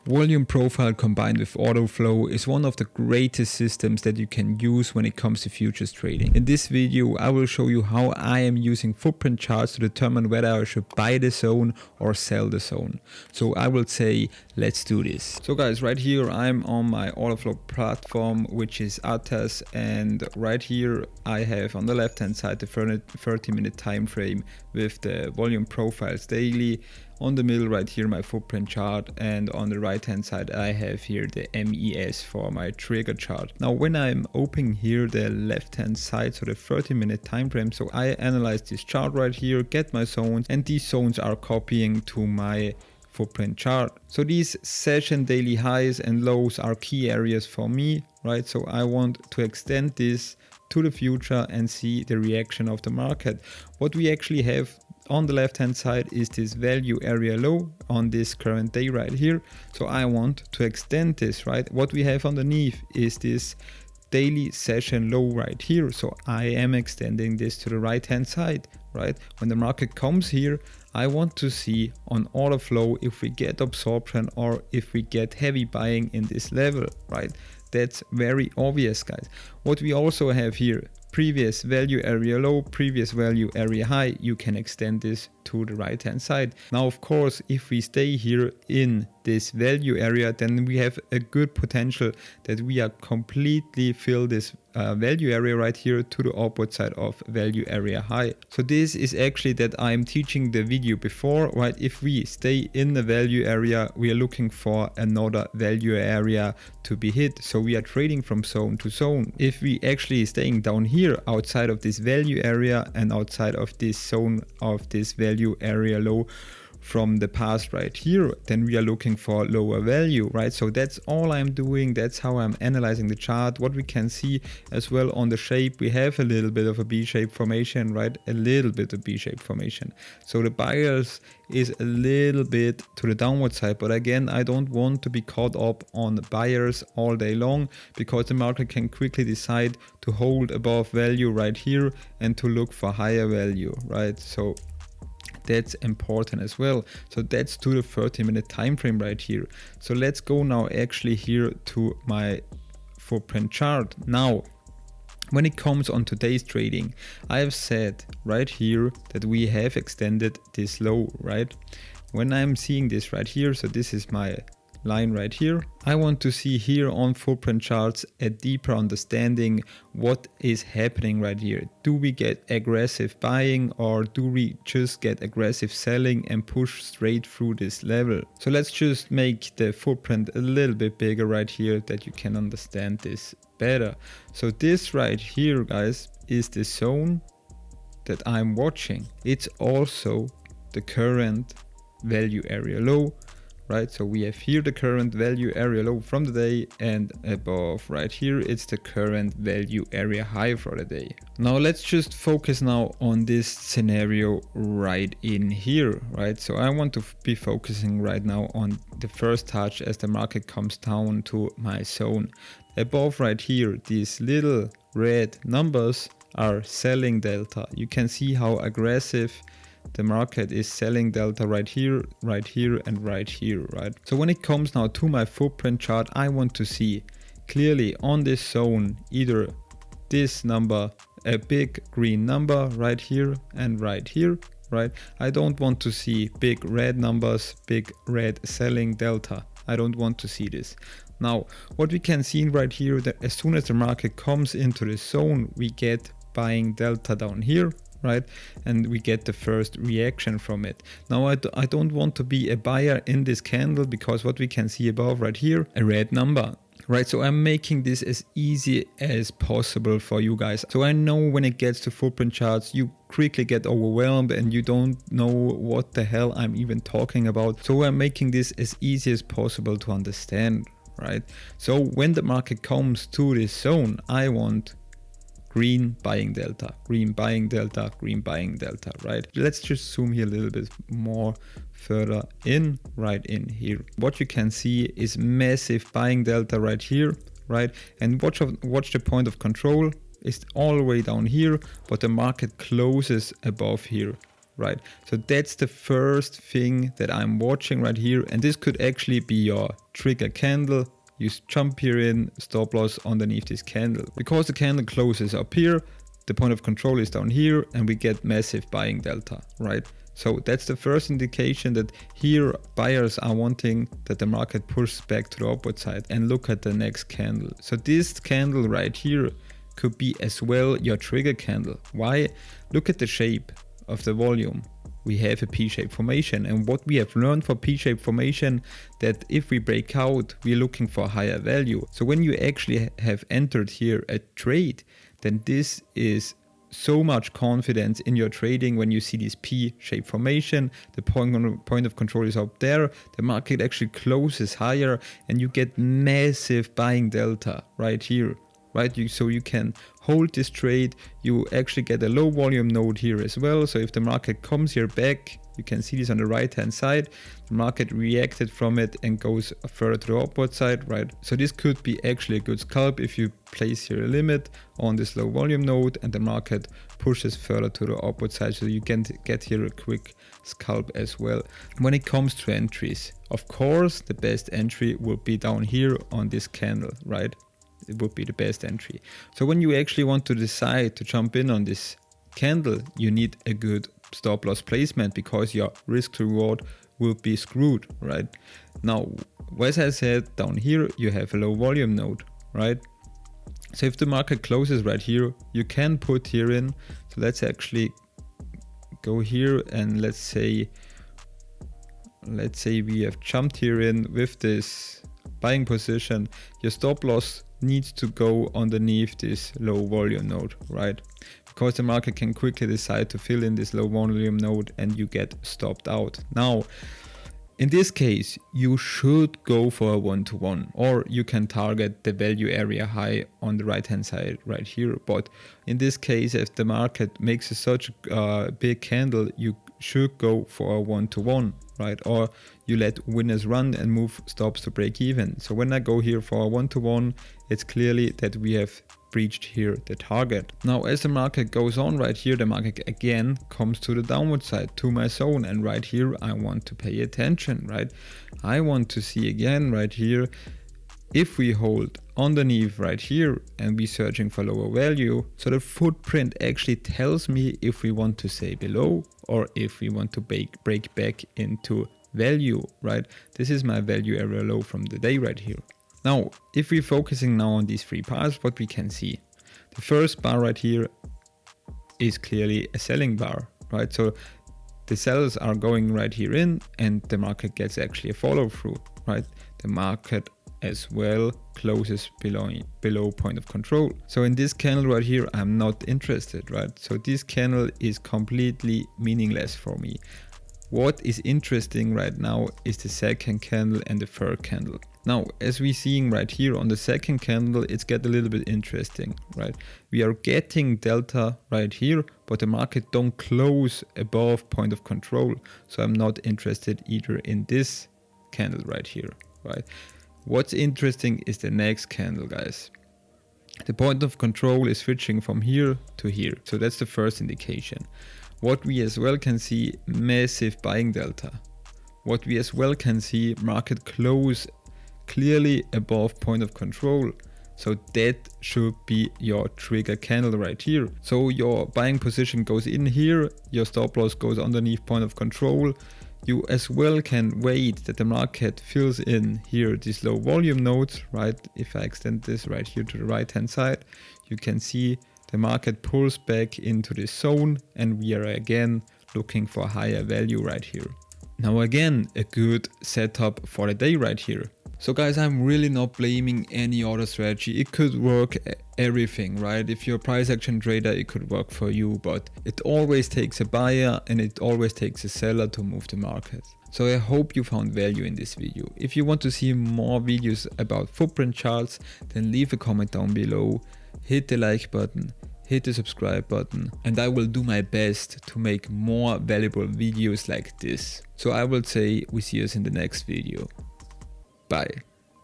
Volume profile combined with auto flow is one of the greatest systems that you can use when it comes to futures trading. In this video, I will show you how I am using footprint charts to determine whether I should buy the zone or sell the zone. So I will say, let's do this. So guys, right here I'm on my auto flow platform, which is ATAS, and right here I have on the left hand side the 30-minute time frame with the volume profiles daily. On the middle right here my footprint chart, and on the right hand side I have here the MES for my trigger chart. Now when I'm opening here the left hand side, so the 30-minute time frame, so I analyze this chart right here, get my zones, and these zones are copying to my footprint chart. So these session daily highs and lows are key areas for me, right? So I want to extend this to the future and see the reaction of the market. What we actually have on the left hand side is this value area low on this current day right here. So I want to extend this, right? What we have underneath is this daily session low right here. So I am extending this to the right hand side, right? When the market comes here, I want to see on order flow if we get absorption or if we get heavy buying in this level, right? That's very obvious, guys. What we also have here, previous value area low, previous value area high, you can extend this to the right hand side. Now of course, if we stay here in this value area, then we have a good potential that we are completely fill this value area right here to the upward side of value area high. So this is actually that I'm teaching the video before, right? If we stay in the value area, we are looking for another value area to be hit. So we are trading from zone to zone. If we actually staying down here outside of this value area and outside of this zone of this value area low from the past right here, then we are looking for lower value, right? So that's all I'm doing. That's how I'm analyzing the chart. What we can see as well on the shape, we have a little bit of a B-shaped formation, right? A little bit of B-shaped formation. So the buyers is a little bit to the downward side, but again, I don't want to be caught up on the buyers all day long, because the market can quickly decide to hold above value right here and to look for higher value, right? So that's important as well. So that's to the 30-minute time frame right here. So let's go now actually here to my footprint chart. Now when it comes on today's trading, I have said right here that we have extended this low, right? When I'm seeing this right here, so this is my line right here, I want to see here on footprint charts a deeper understanding what is happening right here. Do we get aggressive buying or do we just get aggressive selling and push straight through this level? So let's just make the footprint a little bit bigger right here that you can understand this better. So this right here, guys, is the zone that I'm watching. It's also the current value area low, right? So we have here the current value area low from the day, and above right here it's the current value area high for the day. Now let's just focus now on this scenario right in here, right? So I want to be focusing right now on the first touch as the market comes down to my zone. Above right here, these little red numbers are selling delta. You can see how aggressive the market is selling delta right here, and right here, right? So when it comes now to my footprint chart, I want to see clearly on this zone either this number, a big green number right here and right here, right? I don't want to see big red numbers, big red selling delta. I don't want to see this. Now what we can see right here, that as soon as the market comes into this zone, we get buying delta down here, right? And we get the first reaction from it. Now I don't want to be a buyer in this candle, because what we can see above right here, a red number, right? So I'm making this as easy as possible for you guys. So I know when it gets to footprint charts, you quickly get overwhelmed and you don't know what the hell I'm even talking about. So I'm making this as easy as possible to understand, right? So when the market comes to this zone, I want green buying delta, green buying delta, green buying delta, right? Let's just zoom here a little bit more further in, right in here. What you can see is massive buying delta right here, right? And watch the point of control is all the way down here, but the market closes above here, right? So that's the first thing that I'm watching right here. And this could actually be your trigger candle. You jump here in, stop loss underneath this candle. Because the candle closes up here, the point of control is down here, and we get massive buying delta, right? So that's the first indication that here buyers are wanting that the market pushes back to the upward side. And look at the next candle. So this candle right here could be as well your trigger candle. Why? Look at the shape of the volume. We have a P-shaped formation, and what we have learned for P-shaped formation, that if we break out, we're looking for higher value. So when you actually have entered here a trade, then this is so much confidence in your trading. When you see this P-shaped formation, the point of control is up there, the market actually closes higher, and you get massive buying delta right here, right? So you can hold this trade. You actually get a low volume node here as well. So if the market comes here back, you can see this on the right hand side, the market reacted from it and goes further to the upward side, right? So this could be actually a good scalp if you place here a limit on this low volume node and the market pushes further to the upward side, so you can get here a quick scalp as well. When it comes to entries, of course the best entry will be down here on this candle, right? It would be the best entry. So when you actually want to decide to jump in on this candle, you need a good stop loss placement, because your risk to reward will be screwed, right? Now, as I said, down here you have a low volume node, right? So if the market closes right here, you can put here in. So let's actually go here and let's say we have jumped here in with this buying position. Your stop loss needs to go underneath this low volume node, right? Because the market can quickly decide to fill in this low volume node and you get stopped out. Now, in this case, you should go for a 1-to-1, or you can target the value area high on the right hand side right here. But in this case, if the market makes such a big candle, you should go for a 1-to-1, right? Or you let winners run and move stops to break even. So when I go here for a 1-to-1, it's clearly that we have breached here the target. Now, as the market goes on right here, the market again comes to the downward side, to my zone, and right here I want to pay attention, right? I want to see again right here, if we hold underneath right here and we're searching for lower value, so the footprint actually tells me if we want to stay below or if we want to break back into value, right? This is my value area low from the day right here. Now, if we're focusing now on these three bars, what we can see, the first bar right here is clearly a selling bar, right? So the sellers are going right here in and the market gets actually a follow through, right? The market as well closes below point of control. So in this candle right here, I'm not interested, right? So this candle is completely meaningless for me. What is interesting right now is the second candle and the third candle. Now, as we're seeing right here on the second candle, it's get a little bit interesting, right? We are getting delta right here, but the market don't close above point of control. So I'm not interested either in this candle right here, right? What's interesting is the next candle, guys. The point of control is switching from here to here. So that's the first indication. What we as well can see, massive buying delta. What we as well can see, market close clearly above point of control. So that should be your trigger candle right here. So your buying position goes in here, your stop loss goes underneath point of control. You as well can wait that the market fills in here these low volume nodes, right? If I extend this right here to the right hand side, you can see the market pulls back into this zone and we are again looking for higher value right here. Now again, a good setup for the day right here. So guys, I'm really not blaming any other strategy. It could work everything, right? If you're a price action trader, it could work for you, but it always takes a buyer and it always takes a seller to move the market. So I hope you found value in this video. If you want to see more videos about footprint charts, then leave a comment down below, hit the like button, hit the subscribe button, and I will do my best to make more valuable videos like this. So I will say we see us in the next video. Bye.